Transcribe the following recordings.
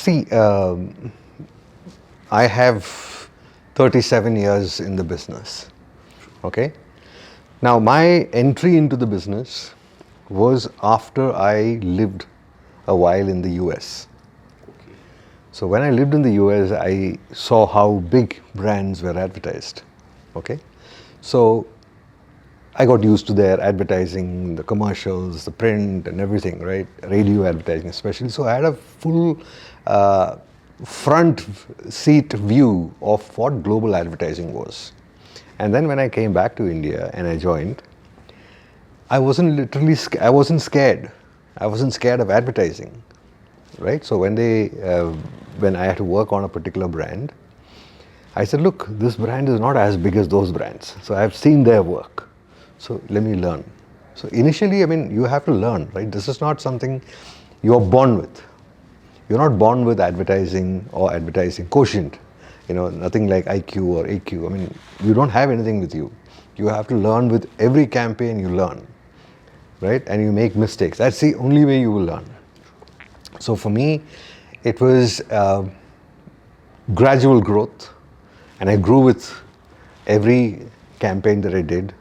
See, I have 37 years in the business. Okay. Now, my entry into the business was after I lived a while in the US. Okay. So when I lived in the US, I saw how big brands were advertised. Okay. So I got used to their advertising, the commercials, the print and everything, right? Radio advertising especially. So I had a full front seat view of what global advertising was. And then when I came back to India and I joined, I wasn't I wasn't scared. I wasn't scared of advertising, right? So when I had to work on a particular brand, I said, look, this brand is not as big as those brands. So I've seen their work. So let me learn. So initially, I mean, you have to learn, right? This is not something you're born with. You're not born with advertising or advertising quotient. You know, nothing like IQ or AQ. I mean, you don't have anything with you. You have to learn with every campaign you learn, right? And you make mistakes. That's the only way you will learn. So for me, it was gradual growth, and I grew with every campaign that I did.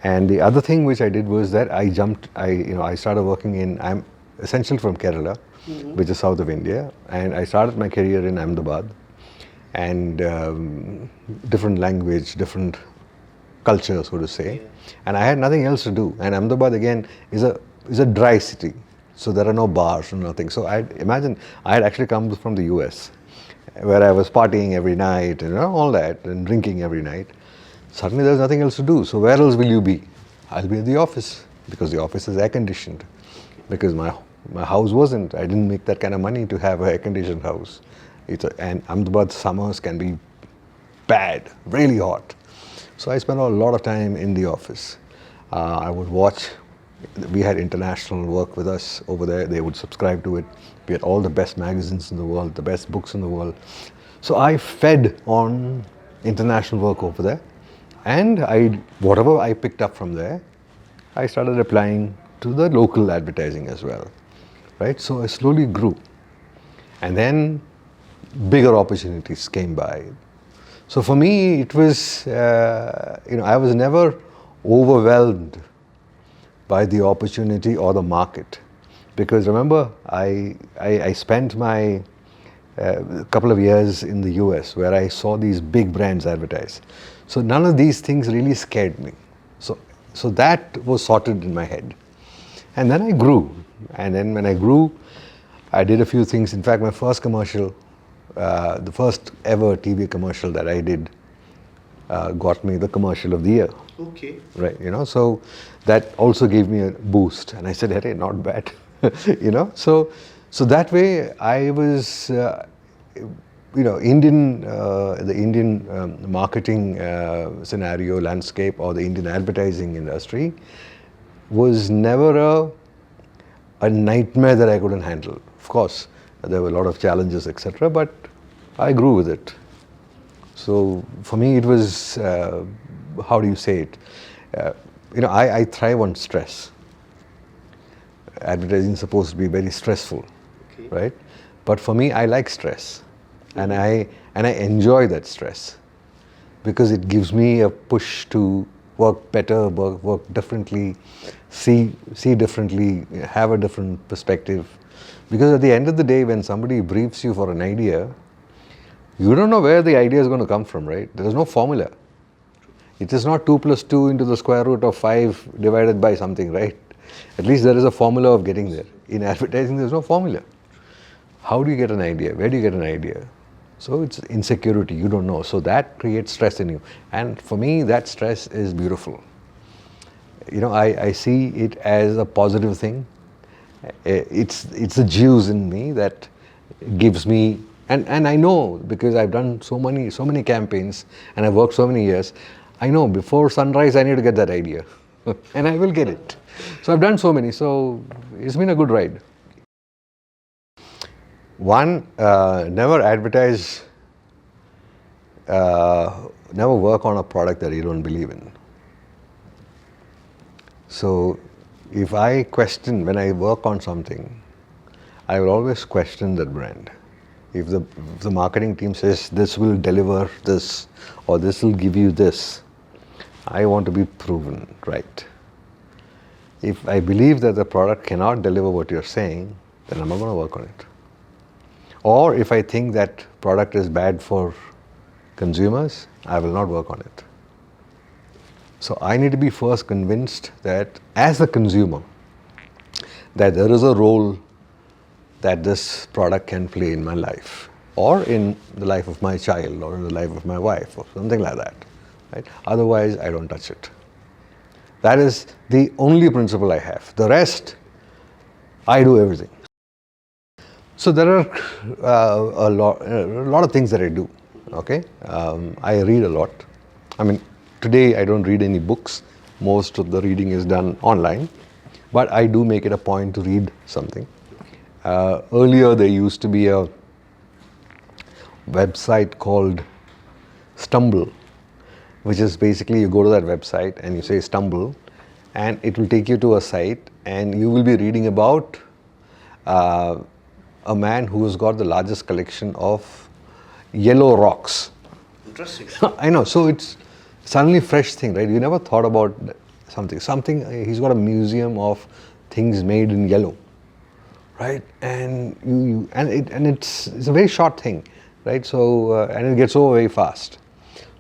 And the other thing which I did was that I started working I'm essentially from Kerala, which is south of India, and I started my career in Ahmedabad, and different language, different culture, so to say, and I had nothing else to do. And Ahmedabad again is a dry city, so there are no bars or nothing. So I imagine I had actually come from the US, where I was partying every night, and all that, and drinking every night. Suddenly there's nothing else to do. So where else will you be? I'll be at the office, because the office is air conditioned. Because my house wasn't. I didn't make that kind of money to have an air conditioned house. And Ahmedabad summers can be bad, really hot. So I spent a lot of time in the office. I would watch. We had international work with us over there. They would subscribe to it. We had all the best magazines in the world, the best books in the world. So I fed on international work over there. And whatever I picked up from there, I started applying to the local advertising as well, right? So I slowly grew. And then bigger opportunities came by. So for me, it was, I was never overwhelmed by the opportunity or the market. Because remember, I spent my couple of years in the US where I saw these big brands advertise. So none of these things really scared me. So that was sorted in my head. And then I grew. And then when I grew, I did a few things. In fact, my first commercial, the first ever TV commercial that I did, got me the commercial of the year. Okay. Right, so that also gave me a boost. And I said, hey, not bad, So that way I was, the Indian marketing scenario, landscape, or the Indian advertising industry was never a nightmare that I couldn't handle. Of course, there were a lot of challenges, etc., but I grew with it. So for me, it was, how do you say it? I thrive on stress. Advertising is supposed to be very stressful, okay, right? But for me, I like stress. And I enjoy that stress, because it gives me a push to work better, work differently, see differently, have a different perspective. Because at the end of the day, when somebody briefs you for an idea, you don't know where the idea is going to come from, right? There is no formula. It is not 2 + 2 into the square root of 5 divided by something, right? At least there is a formula of getting there. In advertising, there is no formula. How do you get an idea? Where do you get an idea? So it's insecurity, you don't know. So that creates stress in you. And for me, that stress is beautiful. I see it as a positive thing. It's the juice in me that gives me, and I know, because I've done so many campaigns and I've worked so many years, I know before sunrise I need to get that idea. And I will get it. So I've done so many, so it's been a good ride. One, never advertise, never work on a product that you don't believe in. So when I work on something, I will always question that brand. if the marketing team says this will deliver this or this will give you this, I want to be proven right. If I believe that the product cannot deliver what you're saying, then I'm not going to work on it. Or if I think that product is bad for consumers, I will not work on it. So I need to be first convinced that as a consumer, that there is a role that this product can play in my life, or in the life of my child, or in the life of my wife, or something like that. Right? Otherwise, I don't touch it. That is the only principle I have. The rest, I do everything. So there are a lot of things that I do. Okay, I read a lot. I mean, today I don't read any books. Most of the reading is done online, but I do make it a point to read something. Earlier, there used to be a website called Stumble, which is basically you go to that website and you say Stumble, and it will take you to a site, and you will be reading about a man who has got the largest collection of yellow rocks. Interesting. I know. So it's suddenly fresh thing, right? You never thought about something. He's got a museum of things made in yellow. Right, and it's a very short thing, right? So and it gets over very fast.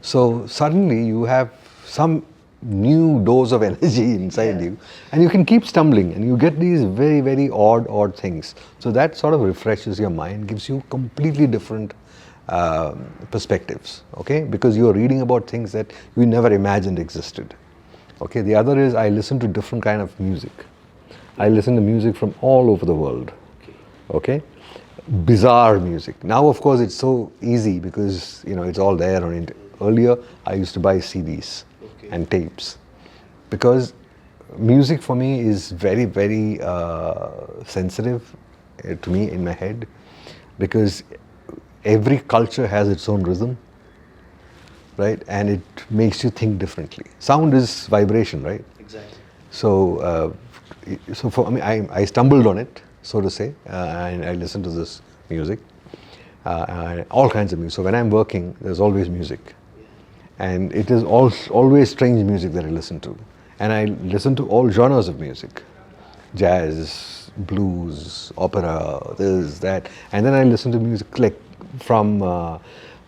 So suddenly you have some new dose of energy inside you, and you can keep stumbling, and you get these very, very odd things. So that sort of refreshes your mind, gives you completely different perspectives. Okay, because you are reading about things that you never imagined existed. Okay, the other is I listen to different kind of music. I listen to music from all over the world. Okay, bizarre music. Now, of course, it's so easy because it's all there on it. Earlier, I used to buy CDs and tapes because music for me is very, very sensitive to me in my head, because every culture has its own rhythm, right? And it makes you think differently. Sound is vibration, right? Exactly. So for me, I stumbled on it, so to say, and I listen to this music, all kinds of music. So when I'm working, there's always music, and it is always strange music that I listen to, and I listen to all genres of music, jazz, blues, opera, this, that, and then I listen to music like from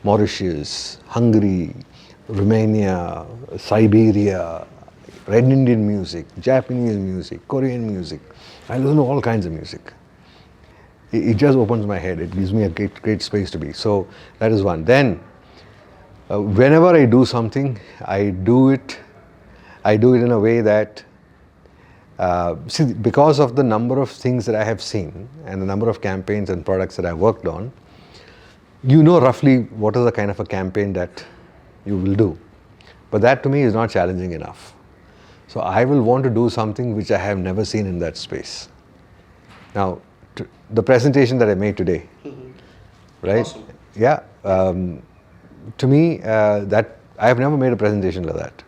Mauritius, Hungary, Romania, Siberia, Red Indian music, Japanese music, Korean music. I listen to all kinds of music. It just opens my head. It gives me a great space to be. So that is one. Then, whenever I do something, I do it in a way that, because of the number of things that I have seen and the number of campaigns and products that I worked on, you know roughly what is the kind of a campaign that you will do. But that to me is not challenging enough. So I will want to do something which I have never seen in that space. Now, the presentation that I made today, right? Awesome. Yeah. To me, that I have never made a presentation like that.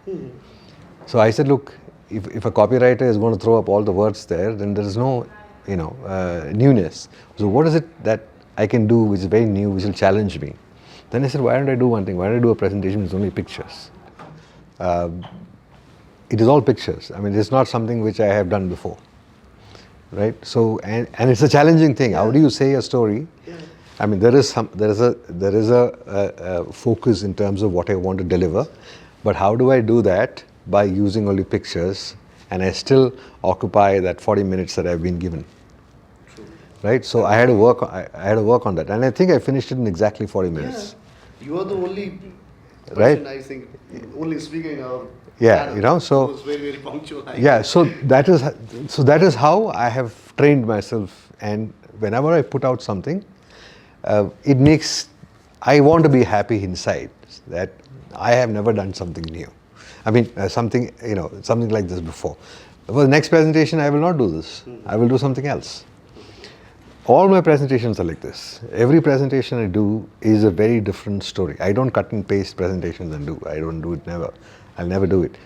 So I said, look, if a copywriter is going to throw up all the words there, then there is no, newness. So what is it that I can do which is very new, which will challenge me? Then I said, why don't I do one thing? Why don't I do a presentation with only pictures? It is all pictures. I mean, it's not something which I have done before, right? So, and it's a challenging thing. How do you say a story? I mean, there is a focus in terms of what I want to deliver, but how do I do that by using only pictures, and I still occupy that 40 minutes that I've been given? True. Right? So I had to work on that, and I think I finished it in exactly 40 minutes. Yeah. You are the only person, right? I think, only speaking our so was very, very punctual. So that is how I have trained myself, and whenever I put out something, I want to be happy inside that I have never done something new. I mean, something like this before. For the next presentation, I will not do this. I will do something else. All my presentations are like this. Every presentation I do is a very different story. I don't cut and paste presentations and do. I don't do it, never. I'll never do it.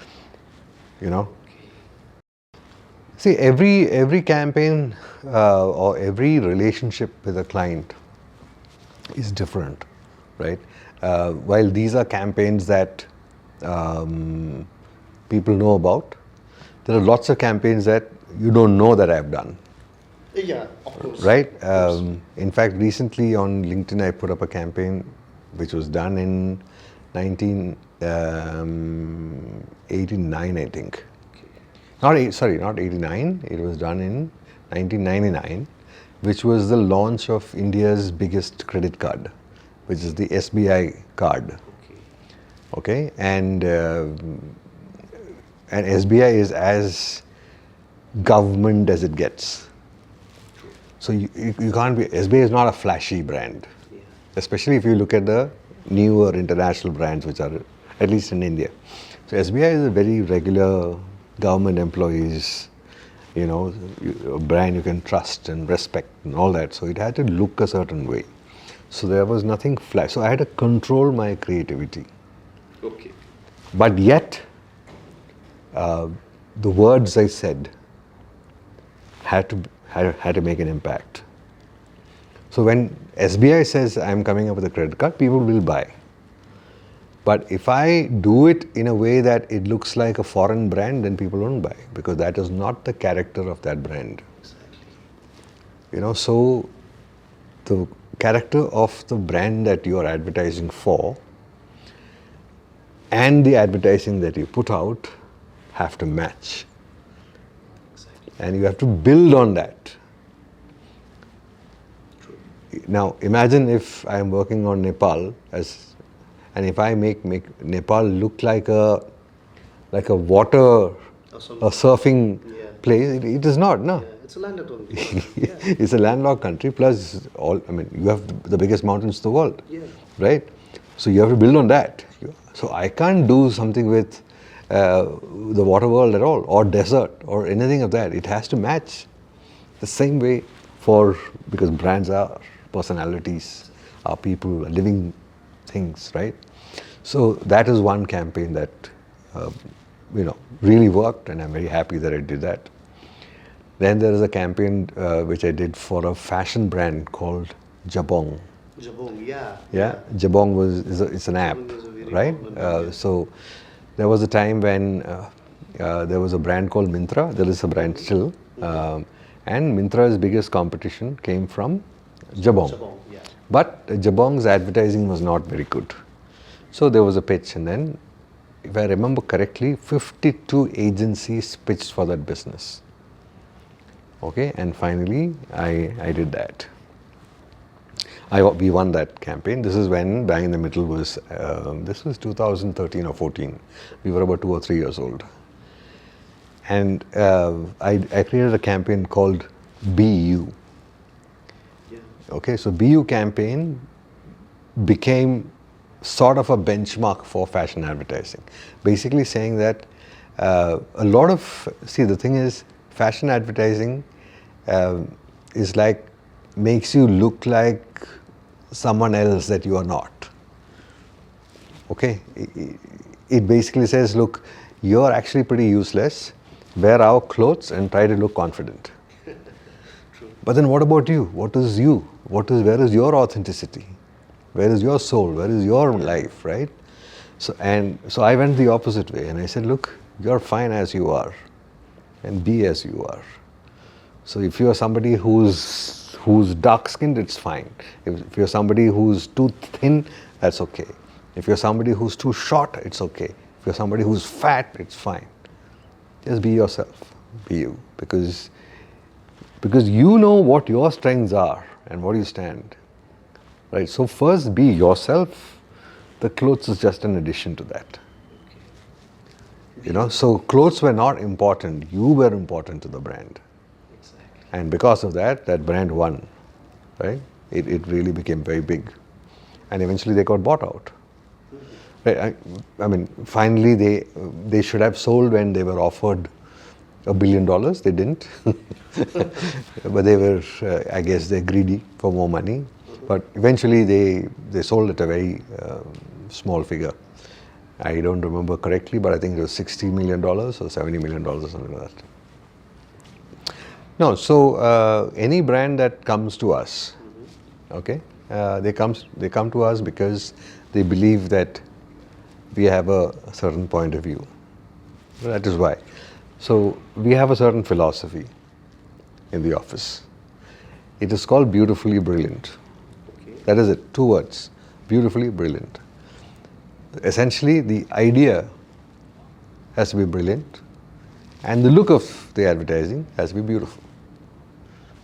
See, every campaign or every relationship with a client is different, right? While these are campaigns that um, people know about, there are lots of campaigns that you don't know that I've done, Yeah, of course. right? Of course. In fact, recently on LinkedIn, I put up a campaign which was done in 1989, I think. Not 89. It was done in 1999, which was the launch of India's biggest credit card, which is the SBI card. Okay. Okay, and SBI is as government as it gets. So you can't be, SBI is not a flashy brand, Yeah. especially if you look at the newer international brands which are, at least in India. So SBI is a very regular government employees, a brand you can trust and respect and all that. So it had to look a certain way. So there was nothing flash. So I had to control my creativity. Okay. But yet, the words I said had to make an impact. So when SBI says I'm coming up with a credit card, people will buy. But if I do it in a way that it looks like a foreign brand, then people won't buy, because that is not the character of that brand. Exactly. So the character of the brand that you are advertising for and the advertising that you put out have to match. Exactly. And you have to build on that. True. Now imagine if I am working on Nepal and if I make Nepal look like a water, Awesome. a surfing Yeah. place, it is not, no. Yeah, it's a landed only. Yeah. It's a landlocked country, plus you have the biggest mountains in the world, Yeah. right? So you have to build on that. So I can't do something with the water world at all, or desert, or anything of that. It has to match the same way because brands are personalities, are people, are living things, right? So that is one campaign that really worked, and I'm very happy that I did that. Then there is a campaign which I did for a fashion brand called Jabong. Jabong, yeah. Yeah, Jabong it's an app, Jabong is a very right? popular, yeah. So there was a time when there was a brand called Myntra. There is a brand still, and Myntra's biggest competition came from Jabong. Jabong, yeah. But Jabong's advertising was not very good. So there was a pitch, and then, if I remember correctly, 52 agencies pitched for that business. Okay, and finally I did that. We won that campaign. This is when Bang in the Middle was, this was 2013 or 14. We were about 2 or 3 years old. And I created a campaign called BU. Yeah. Okay, so BU campaign became sort of a benchmark for fashion advertising. Basically saying that the thing is, fashion advertising is like, makes you look like someone else that you are not. Okay, it basically says, look, you're actually pretty useless, wear our clothes and try to look confident. True. But then what about you? What is you? Where is your authenticity? Where is your soul? Where is your life, right? So I went the opposite way, and I said, look, you're fine as you are, and be as you are. So if you're somebody who's dark-skinned, it's fine. If you're somebody who's too thin, that's okay. If you're somebody who's too short, it's okay. If you're somebody who's fat, it's fine. Just be yourself, be you, because you know what your strengths are and what you stand. Right? So first be yourself. The clothes is just an addition to that. So clothes were not important. You were important to the brand. Exactly. And because of that brand won, right? It really became very big. And eventually they got bought out. Right? I mean, finally they should have sold when they were offered $1 billion. They didn't. But they were, I guess they're greedy for more money. But eventually they sold at a very small figure. I don't remember correctly, but I think it was $60 million or $70 million or something like that. No, so any brand that comes to us, okay, They come to us because they believe that we have a certain point of view. That is why. So we have a certain philosophy in the office. It is called beautifully brilliant. Okay. That is it, 2 words, beautifully brilliant. Essentially, the idea has to be brilliant and the look of the advertising has to be beautiful.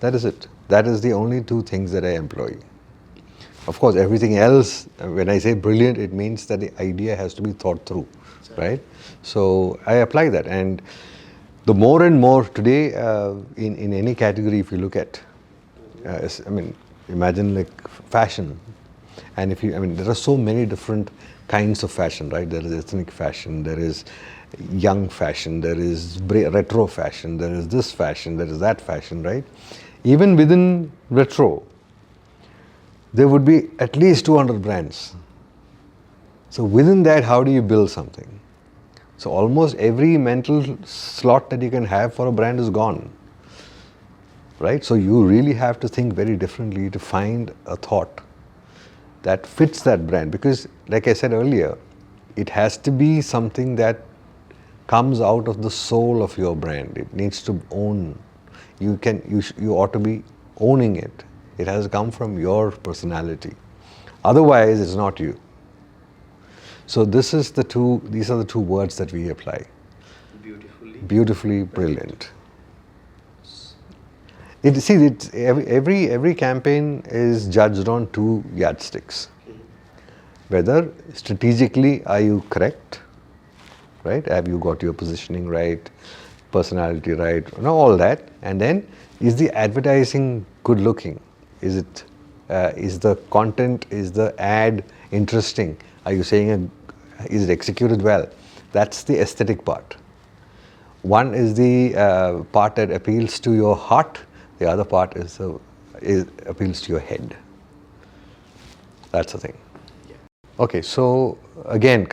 That is it. That is the only 2 things that I employ. Of course, everything else, when I say brilliant, it means that the idea has to be thought through, right? So I apply that, and the more and more today, in any category, if you look at, imagine like fashion, and there are so many different kinds of fashion, right? There is ethnic fashion, there is young fashion, there is retro fashion, there is this fashion, there is that fashion, right? Even within retro, there would be at least 200 brands. So within that, how do you build something? So almost every mental slot that you can have for a brand is gone, right? So you really have to think very differently to find a thought that fits that brand, because like I said earlier, it has to be something that comes out of the soul of your brand. It needs to own. You ought to be owning it. It has to come from your personality. Otherwise, it's not you. So these are the 2 words that we apply. Beautifully brilliant. Every campaign is judged on 2 yardsticks. Whether strategically are you correct, right? Have you got your positioning right, personality right, all that, and then is the advertising good looking? Is the content, is the ad interesting? Are you saying is it executed well? That's the aesthetic part. One is the part that appeals to your heart. The other part is appeals to your head. That's the thing. Yeah. Okay, so again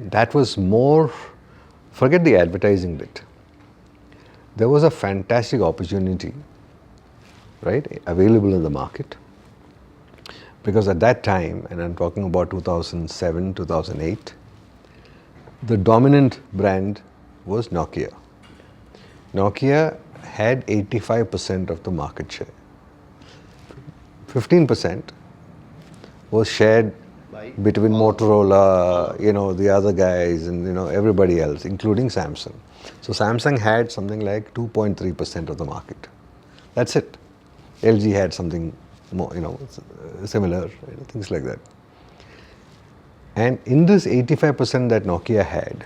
that was more. Forget the advertising bit. There was a fantastic opportunity, right, available in the market, because at that time, and I'm talking about 2007, 2008, the dominant brand was Nokia. Nokia had 85% of the market share. 15% was shared between Motorola, the other guys, and everybody else, including Samsung. So Samsung had something like 2.3% of the market. That's it. LG had something more, similar, things like that. And in this 85% that Nokia had,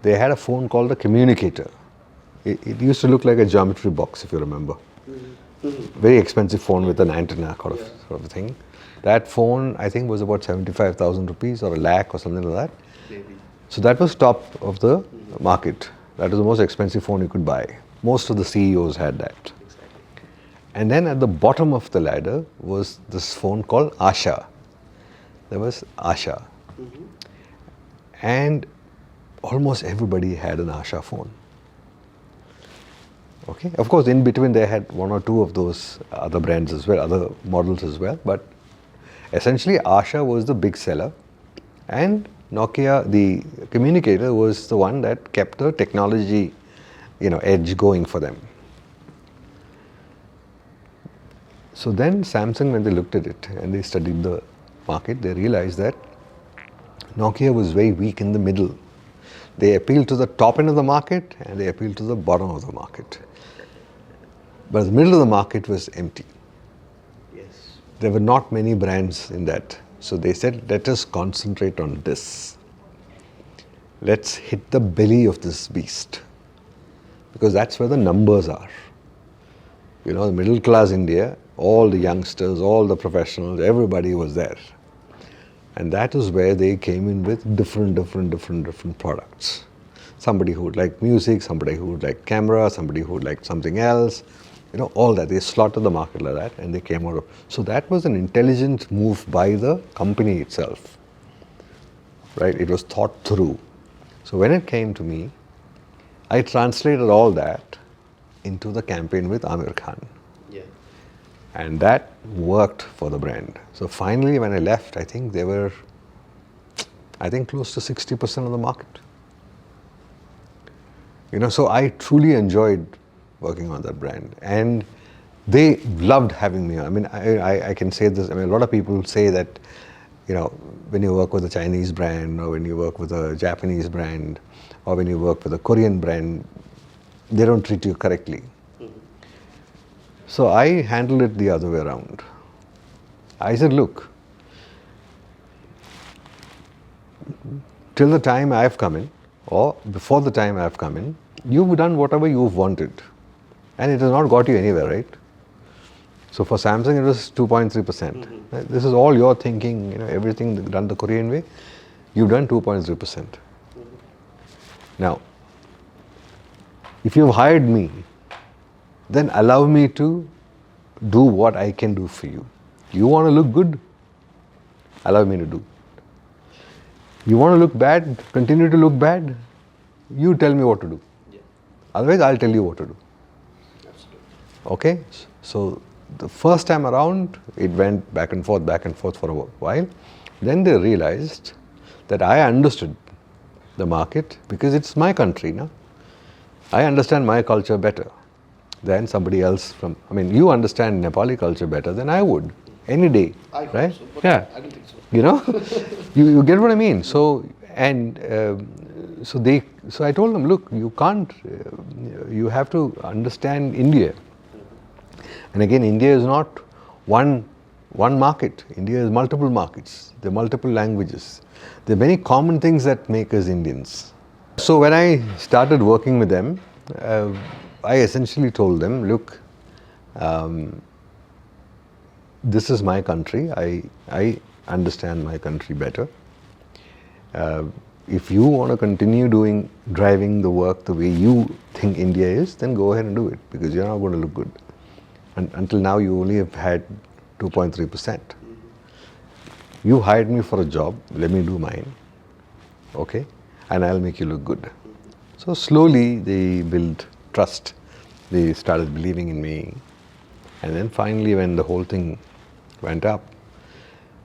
they had a phone called the Communicator. It used to look like a geometry box, if you remember. Very expensive phone with an antenna sort of thing. That phone, I think, was about 75,000 rupees or a lakh or something like that. Maybe. So that was top of the market. That was the most expensive phone you could buy. Most of the CEOs had that. Exactly. And then at the bottom of the ladder was this phone called Asha. There was Asha. And almost everybody had an Asha phone. Okay. Of course, in between they had 1 or 2 of those other brands as well, other models as well. But essentially, Asha was the big seller, and Nokia, the Communicator, was the one that kept the technology, edge going for them. So then Samsung, when they looked at it and they studied the market, they realized that Nokia was very weak in the middle. They appealed to the top end of the market and they appealed to the bottom of the market. But the middle of the market was empty. Yes. There were not many brands in that. So they said, let us concentrate on this. Let's hit the belly of this beast. Because that's where the numbers are. The middle class India, all the youngsters, all the professionals, everybody was there. And that is where they came in with different products. Somebody who would like music, somebody who would like camera, somebody who would like something else. All that. They slotted the market like that and they came out of. So that was an intelligent move by the company itself. Right? It was thought through. So when it came to me, I translated all that into the campaign with Amir Khan. Yeah. And that worked for the brand. So finally, when I left, I think they were, close to 60% of the market. So I truly enjoyed working on that brand. And they loved having me. I mean, I can say this. I mean, a lot of people say that, when you work with a Chinese brand, or when you work with a Japanese brand, or when you work with a Korean brand, they don't treat you correctly. So I handled it the other way around. I said, look, till the time I've come in, or before the time I've come in, you've done whatever you've wanted. And it has not got you anywhere, right? So for Samsung, it was 2.3%. This is all your thinking, everything done the Korean way. You've done 2.3%. Now, if you've hired me, then allow me to do what I can do for you. You want to look good? Allow me to do. You want to look bad? Continue to look bad? You tell me what to do. Yeah. Otherwise, I'll tell you what to do. Absolutely. Okay? So the first time around, it went back and forth for a while. Then they realized that I understood the market because it's my country now. I understand my culture better than somebody else from, you understand Nepali culture better than I would any day, I hope right? so, but Yeah. I don't think so. You get what I mean? So, so I told them, look, you can't, you have to understand India. And again, India is not one market. India is multiple markets. There are multiple languages. There are many common things that make us Indians. So when I started working with them, I essentially told them, look, this is my country. I understand my country better. If you want to continue driving the work the way you think India is, then go ahead and do it, because you're not going to look good. And until now, you only have had 2.3%. You hired me for a job, let me do mine, okay? And I'll make you look good. So slowly they built trust. They started believing in me. And then finally, when the whole thing went up,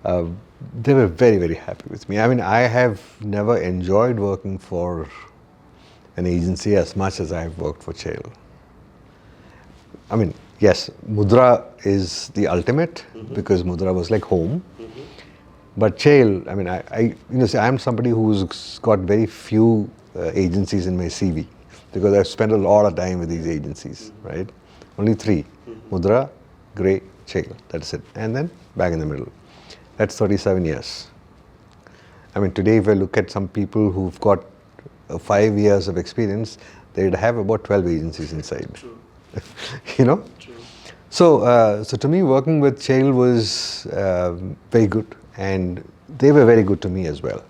they were very, very happy with me. I have never enjoyed working for an agency as much as I've worked for Chail. Yes, Mudra is the ultimate, because Mudra was like home. But Chail, I'm somebody who's got very few agencies in my CV, because I've spent a lot of time with these agencies, right? Only 3, Mudra, Grey, Chail, that's it. And then back in the middle. That's 37 years. Today if I look at some people who've got 5 years of experience, they'd have about 12 agencies inside. True. True. So to me, working with Chail was very good, and they were very good to me as well.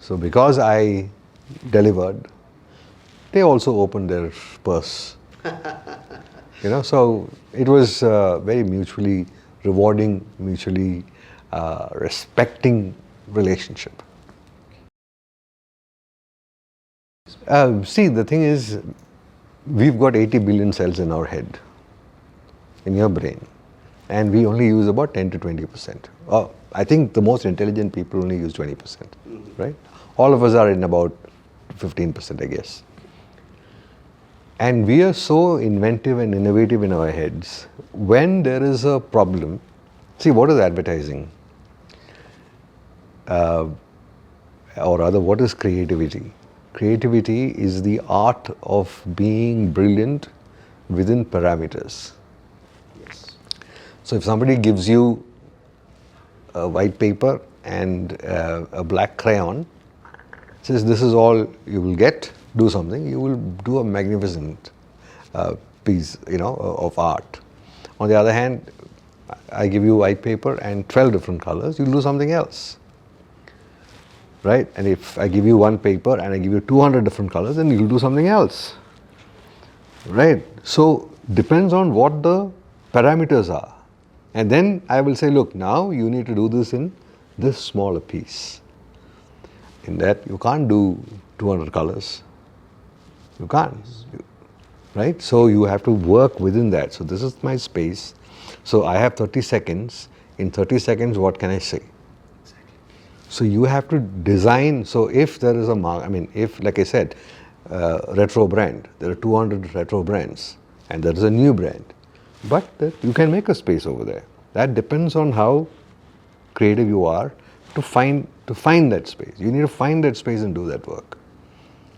So because I delivered, they also opened their purse. So it was very mutually rewarding, mutually respecting relationship. See, the thing is, we've got 80 billion cells in our head, in your brain, and we only use about 10 to 20%. I think the most intelligent people only use 20%, right? All of us are in about 15%, I guess. And we are so inventive and innovative in our heads. When there is a problem, see, what is advertising? Or rather, what is creativity? Creativity is the art of being brilliant within parameters. Yes. So if somebody gives you a white paper and a black crayon, says this is all you will get, do something, you will do a magnificent piece, of art. On the other hand, I give you white paper and 12 different colors, you'll do something else. Right? And if I give you one paper and I give you 200 different colors, then you'll do something else. Right? So, depends on what the parameters are. And then I will say, look, now you need to do this in this smaller piece. In that, you can't do 200 colors. You can't. right? So you have to work within that. So this is my space. So I have 30 seconds. In 30 seconds, what can I say? So you have to design. So if there is if, like I said, retro brand, there are 200 retro brands, and there is a new brand, but you can make a space over there. That depends on how creative you are to find that space. You need to find that space and do that work.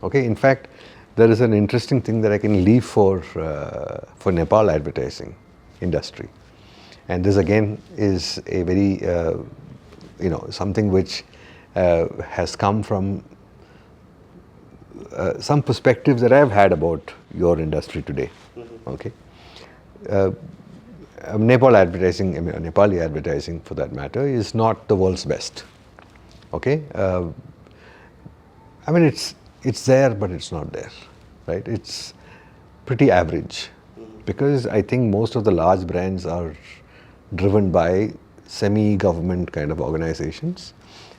Okay. In fact, there is an interesting thing that I can leave for Nepal advertising industry, and this again is a very something which has come from some perspectives that I've had about your industry today. Okay. Nepal advertising, Nepali advertising for that matter, is not the world's best. Okay. It's there, but it's not there, right? It's pretty average, because I think most of the large brands are driven by semi-government kind of organizations,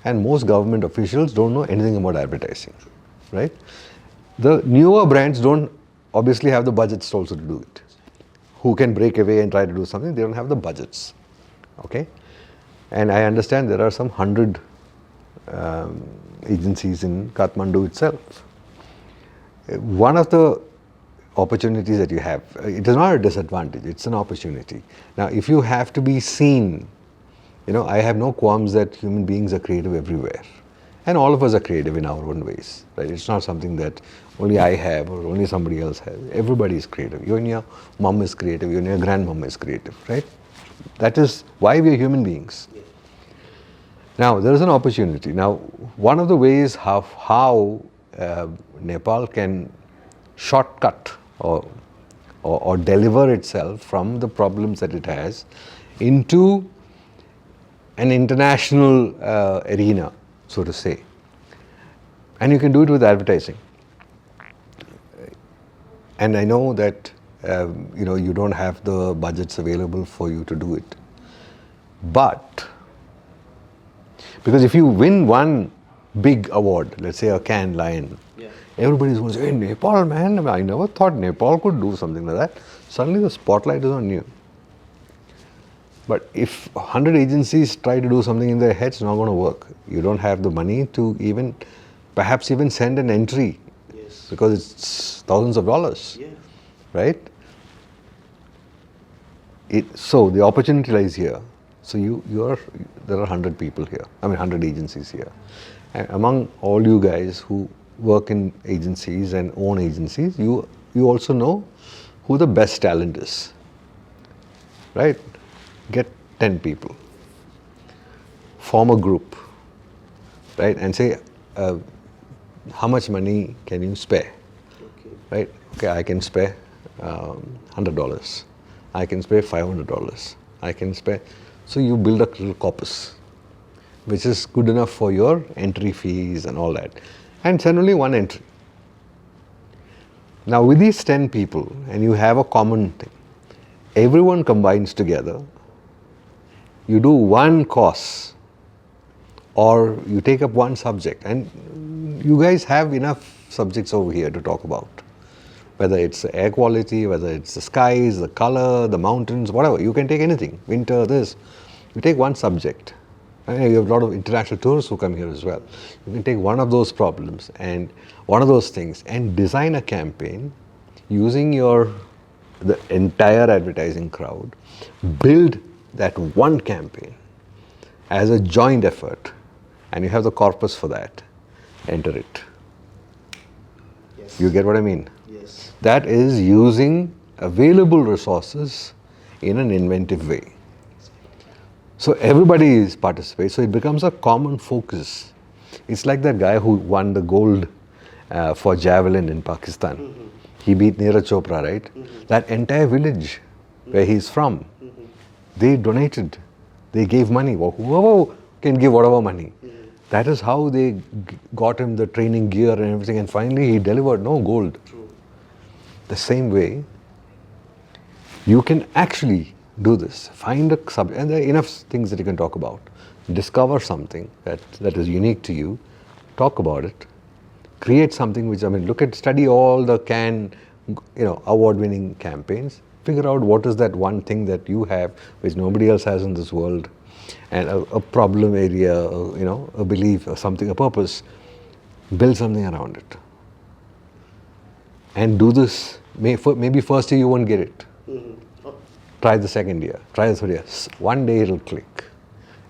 and most government officials don't know anything about advertising, right? The newer brands don't obviously have the budgets also to do it. Who can break away and try to do something? They don't have the budgets, okay? And I understand there are some 100 agencies in Kathmandu itself. One of the opportunities that you have, it is not a disadvantage, it's an opportunity. Now, if you have to be seen, I have no qualms that human beings are creative everywhere. And all of us are creative in our own ways, right? It's not something that only I have or only somebody else has. Everybody is creative. Even your mom is creative, even your grandmom is creative, right? That is why we are human beings. Now, there is an opportunity. Now, one of the ways how Nepal can shortcut or deliver itself from the problems that it has into an international arena, so to say. And you can do it with advertising. And I know that you don't have the budgets available for you to do it. But because if you win one big award, let's say a Cannes Lion, everybody's going to say, hey, Nepal, man, I never thought Nepal could do something like that. Suddenly the spotlight is on you. But if 100 agencies try to do something in their heads, it's not going to work. You don't have the money to perhaps even send an entry, because it's thousands of dollars, right? So the opportunity lies here. So there are 100 people here, 100 agencies here. And among all you guys who work in agencies and own agencies, you also know who the best talent is, right? Get 10 people, form a group, right? And say, how much money can you spare, right? Okay, I can spare $100. I can spare $500. I can spare. So you build a little corpus, which is good enough for your entry fees and all that. And send only one entry. Now with these 10 people, and you have a common thing, everyone combines together, you do one course, or you take up one subject, and you guys have enough subjects over here to talk about. Whether it's air quality, whether it's the skies, the color, the mountains, whatever. You can take anything, winter, this. You take one subject. And you have a lot of international tourists who come here as well. You can take one of those problems and one of those things and design a campaign using the entire advertising crowd, build that one campaign as a joint effort, and you have the corpus for that. Enter it. Yes. You get what I mean? Yes. That is using available resources in an inventive way. So everybody participates, so it becomes a common focus. It's like that guy who won the gold for javelin in Pakistan. Mm-hmm. He beat Neeraj Chopra, right? Mm-hmm. That entire village where he's from, they donated, they gave money. Whoever can give whatever money. Mm-hmm. That is how they got him the training gear and everything, and finally he delivered gold. True. The same way, you can actually do this. Find a subject, and there are enough things that you can talk about. Discover something that is unique to you, talk about it, create something which, study all the Cannes award-winning campaigns. Figure out what is that one thing that you have which nobody else has in this world, and a problem area, a belief or something, a purpose. Build something around it. And do this. Maybe first year you won't get it. Try the second year. Try the third year. One day it'll click.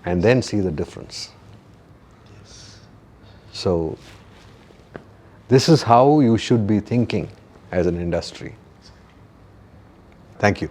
And then see the difference. So, this is how you should be thinking as an industry. Thank you.